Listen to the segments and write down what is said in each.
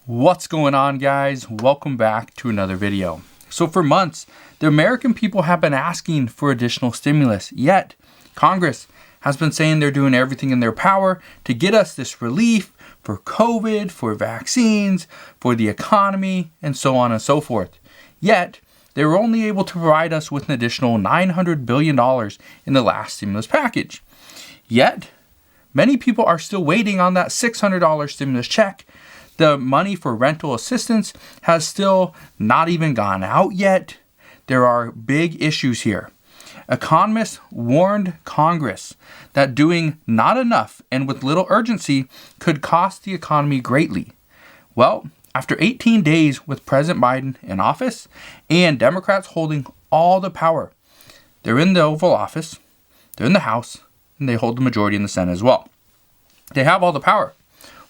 What's going on, guys? Welcome back to another video. So for months, the American people have been asking for additional stimulus, yet Congress has been saying they're doing everything in their power to get us this relief for COVID, for vaccines, for the economy, and so on and so forth. Yet, they were only able to provide us with an additional $900 billion in the last stimulus package. Yet, many people are still waiting on that $600 stimulus check. The money for rental assistance has still not even gone out yet. There are big issues here. Economists warned Congress that doing not enough and with little urgency could cost the economy greatly. Well, after 18 days with President Biden in office and Democrats holding all the power, they're in the Oval Office, they're in the House, and they hold the majority in the Senate as well. They have all the power.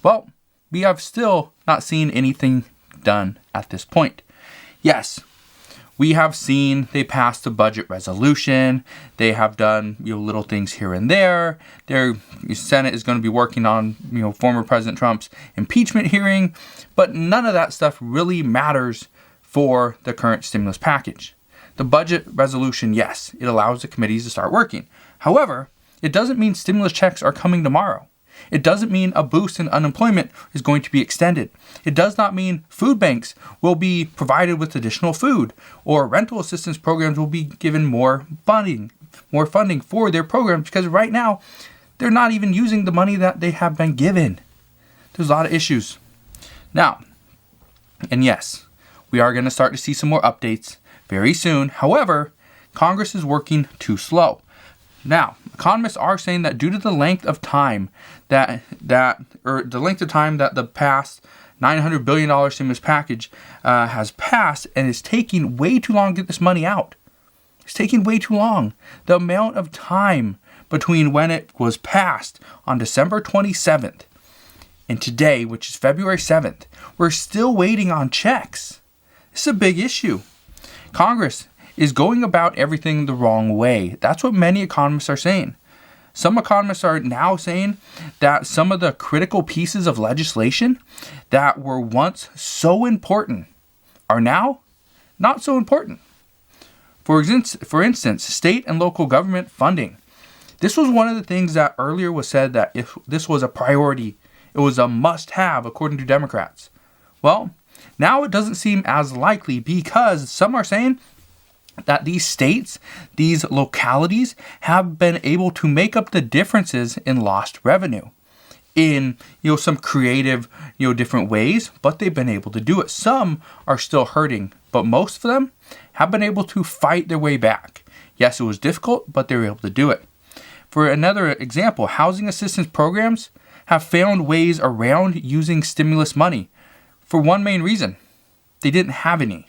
Well, we have still not seen anything done at this point. Yes, we have seen they passed the budget resolution. They have done little things here and there. Their Senate is going to be working on former President Trump's impeachment hearing, but none of that stuff really matters for the current stimulus package. The budget resolution, yes, it allows the committees to start working. However, it doesn't mean stimulus checks are coming tomorrow. It doesn't mean a boost in unemployment is going to be extended. It does not mean food banks will be provided with additional food or rental assistance programs will be given more funding for their programs, because right now they're not even using the money that they have been given. There's a lot of issues. Now, and yes, we are going to start to see some more updates very soon. However, Congress is working too slow. Now, economists are saying that due to the length of time that the past $900 billion stimulus package has passed, and it's taking way too long to get this money out. It's taking way too long. The amount of time between when it was passed on December 27th and today, which is February 7th, we're still waiting on checks. This is a big issue. Congress is going about everything the wrong way. That's what many economists are saying. Some economists are now saying that some of the critical pieces of legislation that were once so important are now not so important. For instance, state and local government funding. This was one of the things that earlier was said that if this was a priority, it was a must-have according to Democrats. Well, now it doesn't seem as likely because some are saying that these states, these localities have been able to make up the differences in lost revenue in some creative different ways, but they've been able to do it. Some are still hurting, but most of them have been able to fight their way back. Yes, it was difficult, but they were able to do it. For another example, housing assistance programs have found ways around using stimulus money for one main reason: they didn't have any.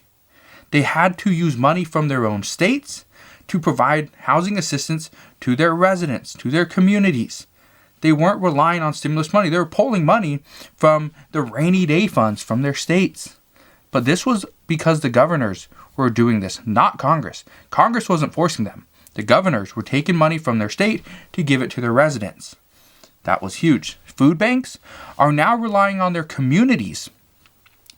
They had to use money from their own states to provide housing assistance to their residents, to their communities. They weren't relying on stimulus money. They were pulling money from the rainy day funds from their states. But this was because the governors were doing this, not Congress. Congress wasn't forcing them. The governors were taking money from their state to give it to their residents. That was huge. Food banks are now relying on their communities,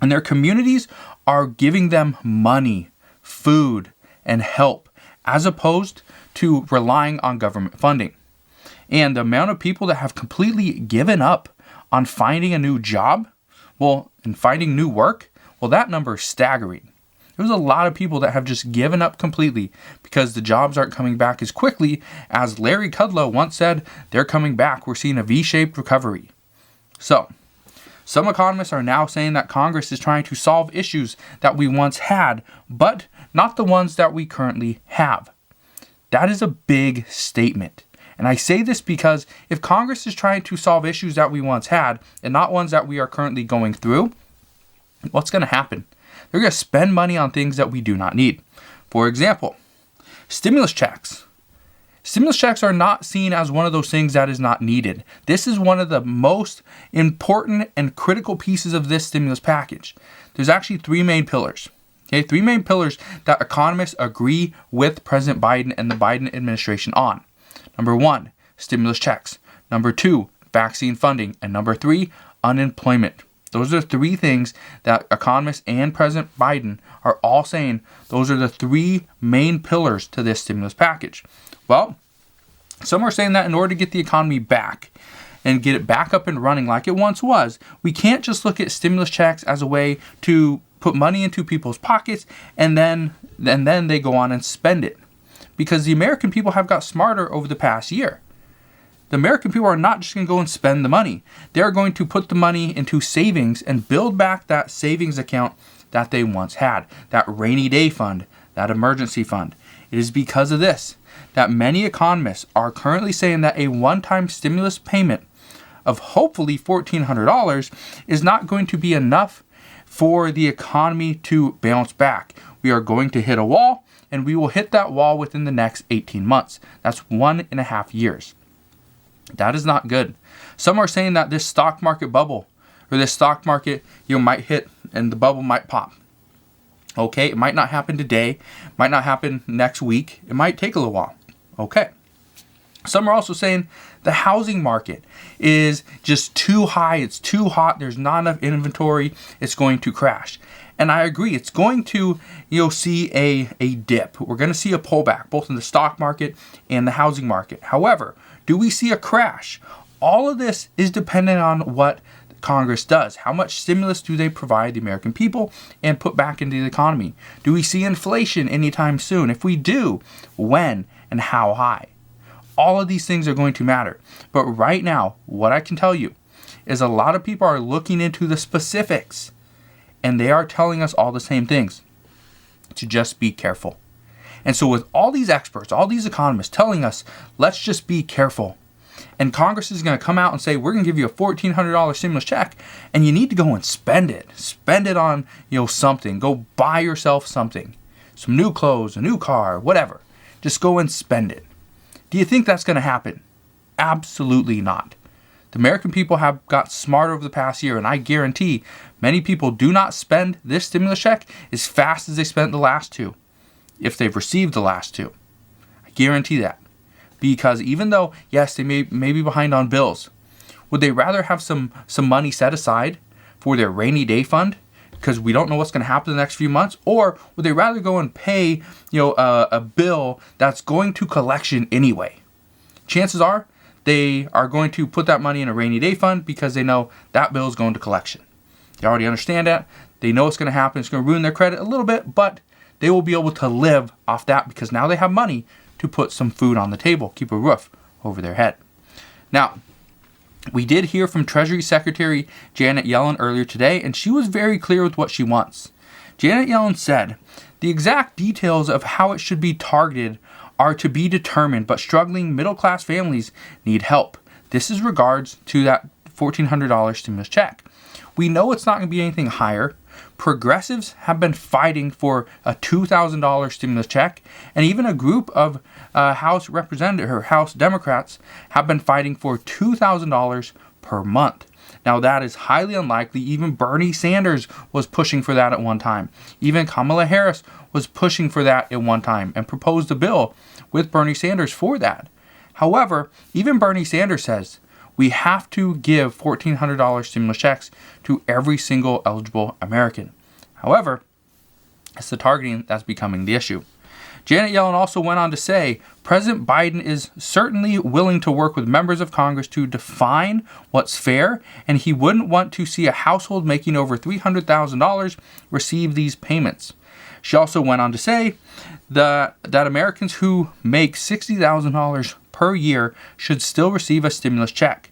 and their communities are giving them money, food, and help, as opposed to relying on government funding. And the amount of people that have completely given up on finding a new job, and finding new work, that number is staggering. There's a lot of people that have just given up completely because the jobs aren't coming back as quickly as Larry Kudlow once said they're coming back. We're seeing a V-shaped recovery. So, some economists are now saying that Congress is trying to solve issues that we once had, but not the ones that we currently have. That is a big statement. And I say this because if Congress is trying to solve issues that we once had and not ones that we are currently going through, what's going to happen? They're going to spend money on things that we do not need. For example, stimulus checks. Stimulus checks are not seen as one of those things that is not needed. This is one of the most important and critical pieces of this stimulus package. There's actually three main pillars. Okay, three main pillars that economists agree with President Biden and the Biden administration on. Number one, stimulus checks. Number two, vaccine funding. And number three, unemployment. Those are the three things that economists and President Biden are all saying. Those are the three main pillars to this stimulus package. Well, some are saying that in order to get the economy back and get it back up and running like it once was, we can't just look at stimulus checks as a way to put money into people's pockets and then they go on and spend it. Because the American people have got smarter over the past year. The American people are not just going to go and spend the money. They're going to put the money into savings and build back that savings account that they once had, that rainy day fund, that emergency fund. It is because of this that many economists are currently saying that a one-time stimulus payment of hopefully $1,400 is not going to be enough for the economy to bounce back. We are going to hit a wall, and we will hit that wall within the next 18 months. That's 1.5 years. That is not good. Some are saying that this stock market bubble or this stock market might hit and the bubble might pop. Okay, it might not happen today, might not happen next week. It might take a little while. Okay. Some are also saying the housing market is just too high. It's too hot. There's not enough inventory. It's going to crash. And I agree. It's going to, see a dip. We're going to see a pullback, both in the stock market and the housing market. However, do we see a crash? All of this is dependent on what Congress does. How much stimulus do they provide the American people and put back into the economy? Do we see inflation anytime soon? If we do, when and how high? All of these things are going to matter. But right now, what I can tell you is a lot of people are looking into the specifics, and they are telling us all the same things, to just be careful. And so with all these experts, all these economists telling us, let's just be careful. And Congress is going to come out and say, we're going to give you a $1,400 stimulus check, and you need to go and spend it. Spend it on, something. Go buy yourself something. Some new clothes, a new car, whatever. Just go and spend it. Do you think that's going to happen? Absolutely not. The American people have got smarter over the past year, and I guarantee many people do not spend this stimulus check as fast as they spent the last two, if they've received the last two. I guarantee that. Because even though, yes, they may be behind on bills, would they rather have some money set aside for their rainy day fund because we don't know what's going to happen in the next few months? Or would they rather go and pay a bill that's going to collection anyway? Chances are they are going to put that money in a rainy day fund because they know that bill is going to collection. They already understand that. They know it's going to happen. It's going to ruin their credit a little bit, but they will be able to live off that because now they have money to put some food on the table, keep a roof over their head. Now, we did hear from Treasury Secretary Janet Yellen earlier today, and she was very clear with what she wants. Janet Yellen said, the exact details of how it should be targeted are to be determined, but struggling middle-class families need help. This is regards to that $1,400 stimulus check. We know it's not going to be anything higher. Progressives have been fighting for a $2,000 stimulus check, and even a group of House Democrats have been fighting for $2,000 per month. Now that is highly unlikely. Even Bernie Sanders was pushing for that at one time. Even Kamala Harris was pushing for that at one time and proposed a bill with Bernie Sanders for that. However, even Bernie Sanders says we have to give $1,400 stimulus checks to every single eligible American. However, it's the targeting that's becoming the issue. Janet Yellen also went on to say, President Biden is certainly willing to work with members of Congress to define what's fair, and he wouldn't want to see a household making over $300,000 receive these payments. She also went on to say that Americans who make $60,000 per year should still receive a stimulus check.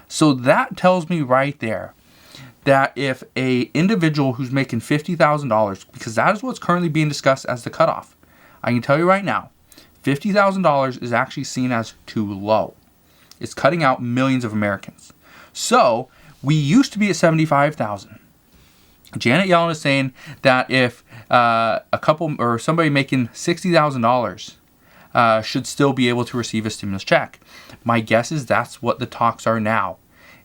So that tells me right there that if a individual who's making $50,000, because that is what's currently being discussed as the cutoff, I can tell you right now, $50,000 is actually seen as too low. It's cutting out millions of Americans. So we used to be at $75,000. Janet Yellen is saying that if a couple or somebody making $60,000 should still be able to receive a stimulus check. My guess is that's what the talks are now.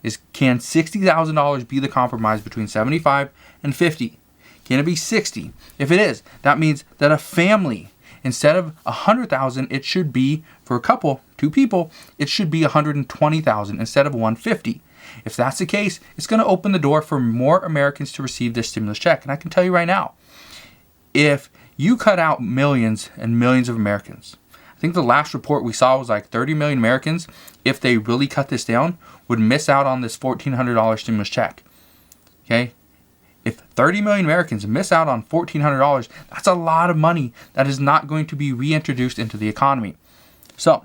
Is can $60,000 be the compromise between 75 and 50? Can it be 60? If it is, that means that a family, instead of $100,000, it should be for a couple, two people, it should be $120,000 instead of $150. If that's the case, it's going to open the door for more Americans to receive this stimulus check. And I can tell you right now, if you cut out millions and millions of Americans, I think the last report we saw was like 30 million Americans, if they really cut this down, would miss out on this $1,400 stimulus check. Okay? If 30 million Americans miss out on $1,400, that's a lot of money that is not going to be reintroduced into the economy. So,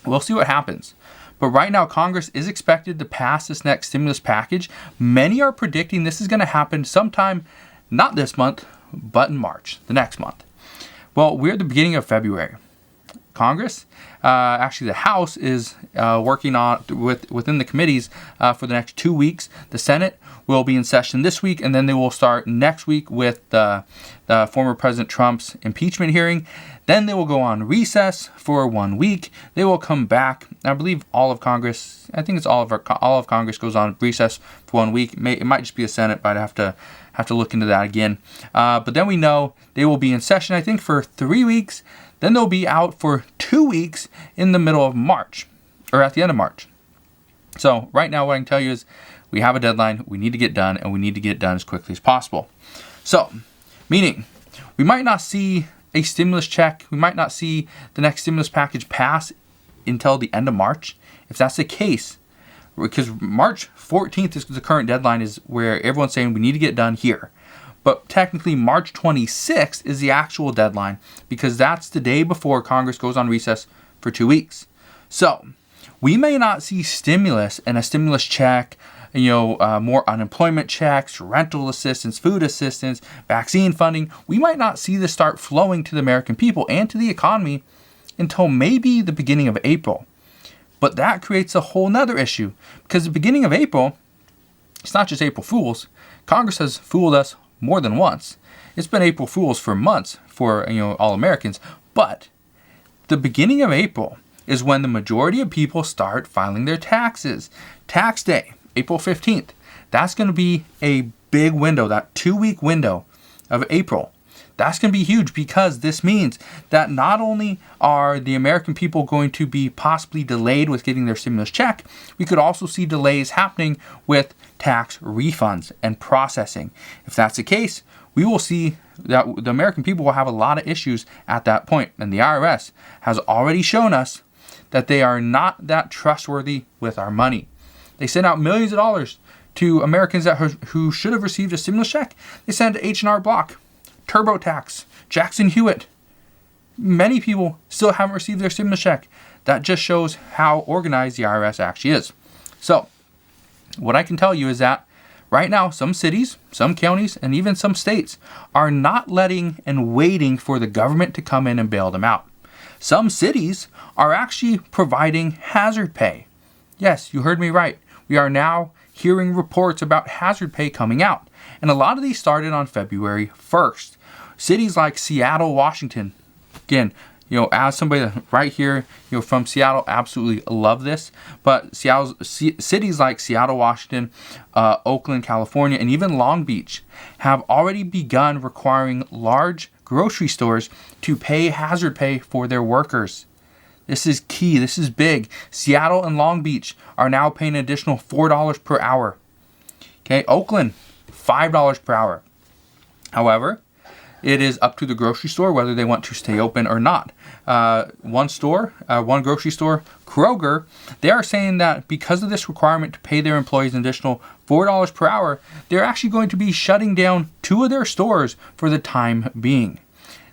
we'll see what happens. But right now, Congress is expected to pass this next stimulus package. Many are predicting this is going to happen sometime, not this month, but in March, the next month. Well, we're at the beginning of February. Congress, actually the House is working on within the committees for the next 2 weeks. The Senate will be in session this week, and then they will start next week with the former President Trump's impeachment hearing. Then they will go on recess for 1 week. They will come back. I believe all of Congress, I think it's all of Congress goes on recess for 1 week. It might just be the Senate, but I'd have to look into that again. But then we know they will be in session, I think, for 3 weeks. Then they'll be out for 2 weeks in the middle of March, or at the end of March. So right now what I can tell you is we have a deadline, we need to get done, and we need to get it done as quickly as possible. So, meaning we might not see a stimulus check, we might not see the next stimulus package pass until the end of March. If that's the case, because March 14th is the current deadline, is where everyone's saying we need to get done here. But technically March 26th is the actual deadline, because that's the day before Congress goes on recess for 2 weeks. So we may not see stimulus and a stimulus check, more unemployment checks, rental assistance, food assistance, vaccine funding. We might not see this start flowing to the American people and to the economy until maybe the beginning of April. But that creates a whole nother issue, because the beginning of April, it's not just April Fools. Congress has fooled us more than once. It's been April Fools for months for all Americans. But the beginning of April is when the majority of people start filing their taxes. Tax day, April 15th. That's going to be a big window, that 2-week window of April. That's going to be huge, because this means that not only are the American people going to be possibly delayed with getting their stimulus check, we could also see delays happening with tax refunds and processing. If that's the case, we will see that the American people will have a lot of issues at that point. And the IRS has already shown us that they are not that trustworthy with our money. They send out millions of dollars to Americans who should have received a stimulus check. They send to H&R Block, TurboTax, Jackson Hewitt. Many people still haven't received their stimulus check. That just shows how organized the IRS actually is. So, what I can tell you is that right now, some cities, some counties, and even some states are not letting and waiting for the government to come in and bail them out. Some cities are actually providing hazard pay. Yes, you heard me right. We are now hearing reports about hazard pay coming out. And a lot of these started on February 1st. Cities like Seattle, Washington, again, as somebody that right here, from Seattle, absolutely love this. But cities like Seattle, Washington, Oakland, California, and even Long Beach have already begun requiring large grocery stores to pay hazard pay for their workers. This is key. This is big. Seattle and Long Beach are now paying an additional $4 per hour. Okay, Oakland, $5 per hour. However, it is up to the grocery store whether they want to stay open or not. One grocery store, Kroger, they are saying that because of this requirement to pay their employees an additional $4 per hour, they're actually going to be shutting down 2 of their stores for the time being.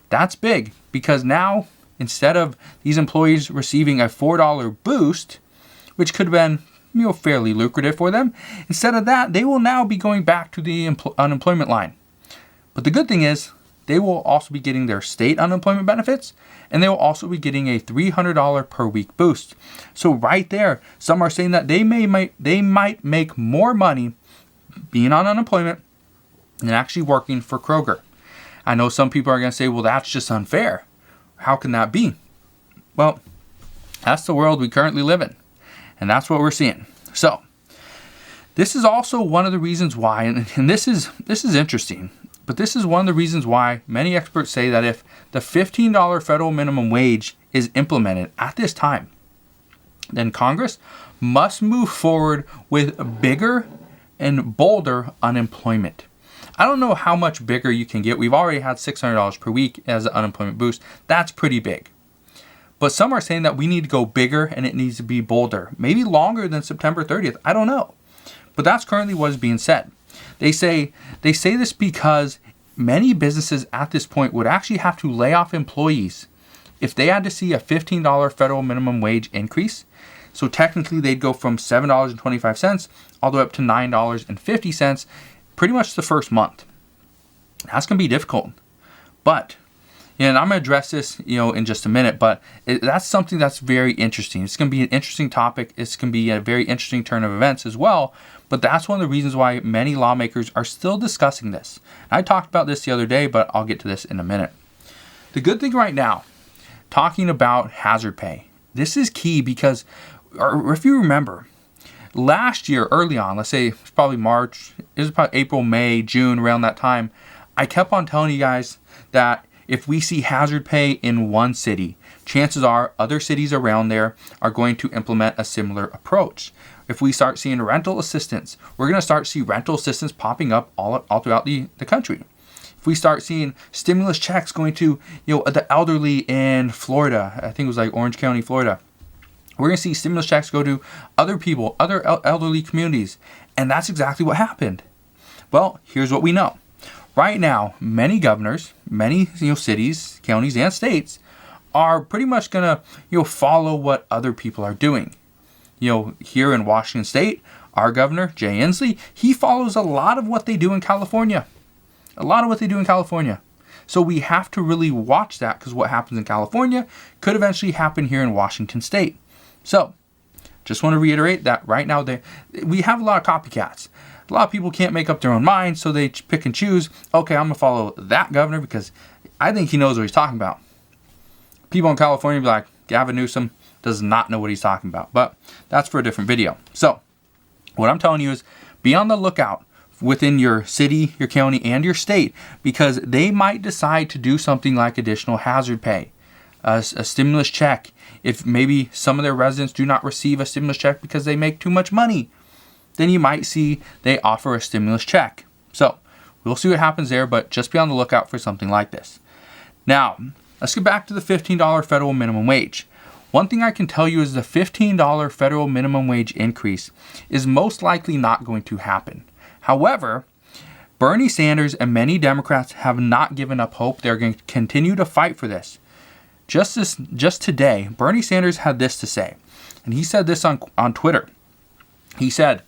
That's big, because now, instead of these employees receiving a $4 boost, which could have been fairly lucrative for them, instead of that, they will now be going back to the unemployment line. But the good thing is, they will also be getting their state unemployment benefits, and they will also be getting a $300 per week boost. So right there, some are saying that they might make more money being on unemployment than actually working for Kroger. I know some people are going to say, well, that's just unfair. How can that be? Well, that's the world we currently live in, and that's what we're seeing. So this is also one of the reasons why, and this is interesting, but this is one of the reasons why many experts say that if the $15 federal minimum wage is implemented at this time, then Congress must move forward with bigger and bolder unemployment. I don't know how much bigger you can get. We've already had $600 per week as an unemployment boost. That's pretty big. But some are saying that we need to go bigger and it needs to be bolder. Maybe longer than September 30th. I don't know. But that's currently what is being said. They say this because many businesses at this point would actually have to lay off employees if they had to see a $15 federal minimum wage increase. So technically they'd go from $7.25 all the way up to $9.50 pretty much the first month. That's going to be difficult. But, and I'm going to address this, in just a minute, but that's something that's very interesting. It's going to be an interesting topic. It's going to be a very interesting turn of events as well. But that's one of the reasons why many lawmakers are still discussing this. I talked about this the other day, but I'll get to this in a minute. The good thing right now, talking about hazard pay, this is key because, or if you remember, last year, early on, let's say it's probably March, it was probably April, May, June, around that time, I kept on telling you guys that if we see hazard pay in one city, chances are other cities around there are going to implement a similar approach. If we start seeing rental assistance, we're going to start to see rental assistance popping up all throughout the country. If we start seeing stimulus checks going to the elderly in Florida, I think it was like Orange County, Florida, we're going to see stimulus checks go to other people, other elderly communities. And that's exactly what happened. Well, here's what we know. Right now, many governors, many cities, counties, and states are pretty much going to follow what other people are doing. Here in Washington State, our governor, Jay Inslee, he follows a lot of what they do in California. So we have to really watch that because what happens in California could eventually happen here in Washington State. So, just want to reiterate that right now we have a lot of copycats. A lot of people can't make up their own minds, so they pick and choose. Okay, I'm going to follow that governor because I think he knows what he's talking about. People in California be like, Gavin Newsom does not know what he's talking about. But that's for a different video. So, what I'm telling you is be on the lookout within your city, your county, and your state because they might decide to do something like additional hazard pay, a stimulus check. If maybe some of their residents do not receive a stimulus check because they make too much money, then you might see they offer a stimulus check. So we'll see what happens there, but just be on the lookout for something like this. Now, let's get back to the $15 federal minimum wage. One thing I can tell you is the $15 federal minimum wage increase is most likely not going to happen. However, Bernie Sanders and many Democrats have not given up hope. They're going to continue to fight for this. Just today, Bernie Sanders had this to say, and he said this on Twitter. He said,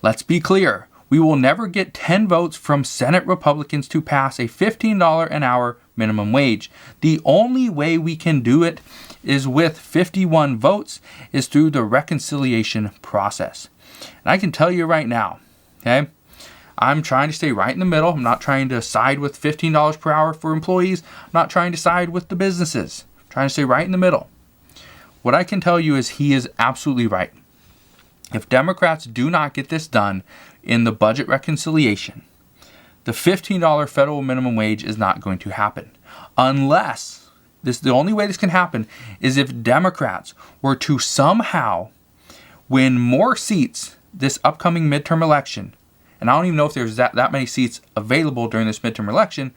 "Let's be clear, we will never get 10 votes from Senate Republicans to pass a $15 an hour minimum wage. The only way we can do it is with 51 votes is through the reconciliation process." And I can tell you right now, okay, I'm trying to stay right in the middle. I'm not trying to side with $15 per hour for employees. I'm not trying to side with the businesses. I'm trying to stay right in the middle. What I can tell you is he is absolutely right. If Democrats do not get this done in the budget reconciliation, the $15 federal minimum wage is not going to happen. Unless, the only way this can happen is if Democrats were to somehow win more seats this upcoming midterm election. And I don't even know if there's that many seats available during this midterm election,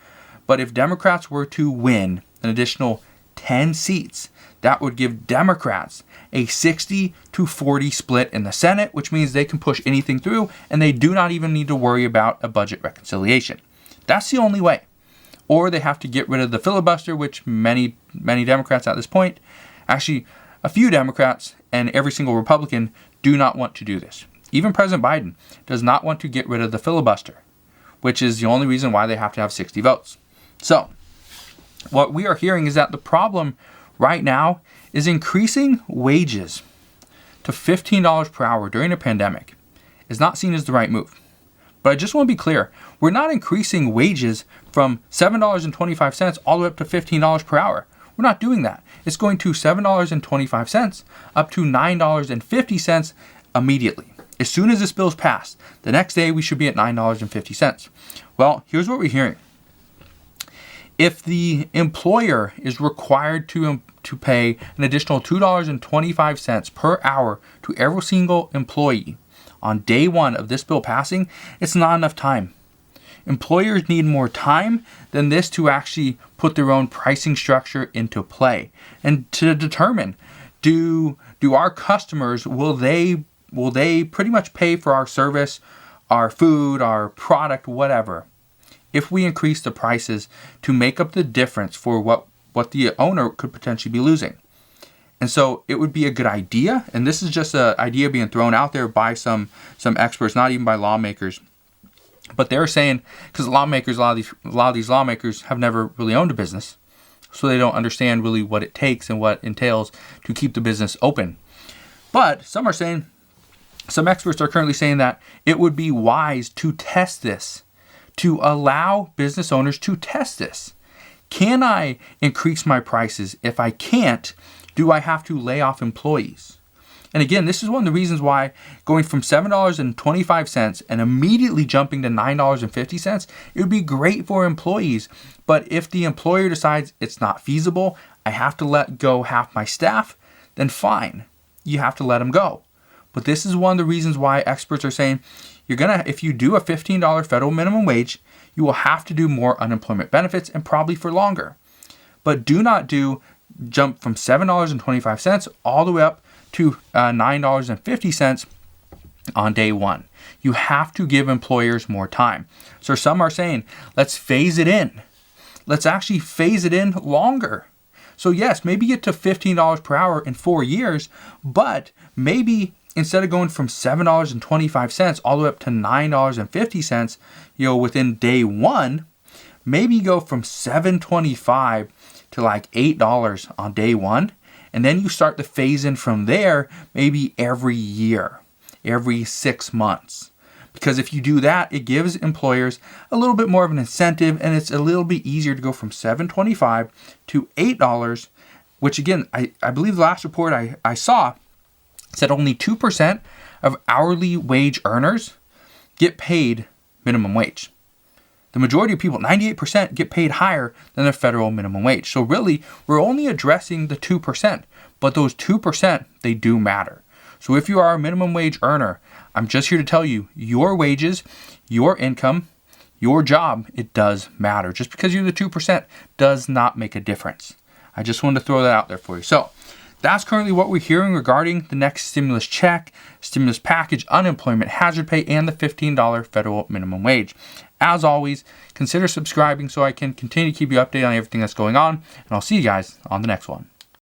but if Democrats were to win an additional 10 seats, that would give Democrats a 60-40 split in the Senate, which means they can push anything through and they do not even need to worry about a budget reconciliation. That's the only way. Or they have to get rid of the filibuster, which many Democrats at this point, actually a few Democrats and every single Republican do not want to do this. Even President Biden does not want to get rid of the filibuster, which is the only reason why they have to have 60 votes. So, what we are hearing is that the problem right now is increasing wages to $15 per hour during a pandemic is not seen as the right move. But I just want to be clear, we're not increasing wages from $7.25 all the way up to $15 per hour. We're not doing that. It's going to $7.25 up to $9.50 immediately. As soon as this bill is passed, the next day we should be at $9.50. Well, here's what we're hearing. If the employer is required to to pay an additional $2.25 per hour to every single employee on day one of this bill passing, it's not enough time. Employers need more time than this to actually put their own pricing structure into play and to determine, do our customers, will they pretty much pay for our service, our food, our product, whatever, if we increase the prices to make up the difference for what the owner could potentially be losing. And so it would be a good idea, and this is just an idea being thrown out there by some experts, not even by lawmakers. But they're saying, because a lot of these lawmakers have never really owned a business, so they don't understand really what it takes and what it entails to keep the business open. But some experts are currently saying that it would be wise to test this, to allow business owners to test this. Can I increase my prices? If I can't, do I have to lay off employees? And again, this is one of the reasons why going from $7.25 and immediately jumping to $9.50, it would be great for employees. But if the employer decides it's not feasible, I have to let go half my staff, then fine, you have to let them go. But this is one of the reasons why experts are saying if you do a $15 federal minimum wage, you will have to do more unemployment benefits and probably for longer. But do not jump from $7.25 all the way up to $9.50 on day one. You have to give employers more time. So some are saying, let's phase it in. Let's actually phase it in longer. So yes, maybe get to $15 per hour in 4 years, but maybe instead of going from $7.25 all the way up to $9.50, within day one, maybe go from $7.25 to like $8 on day one. And then you start to phase in from there, maybe every year, every 6 months. Because if you do that, it gives employers a little bit more of an incentive, and it's a little bit easier to go from $7.25 to $8, which again, I believe the last report I saw said only 2% of hourly wage earners get paid minimum wage. The majority of people, 98%, get paid higher than the federal minimum wage. So really, we're only addressing the 2%, but those 2%, they do matter. So if you are a minimum wage earner, I'm just here to tell you, your wages, your income, your job, it does matter. Just because you're the 2% does not make a difference. I just wanted to throw that out there for you. So that's currently what we're hearing regarding the next stimulus check, stimulus package, unemployment hazard pay, and the $15 federal minimum wage. As always, consider subscribing so I can continue to keep you updated on everything that's going on, and I'll see you guys on the next one.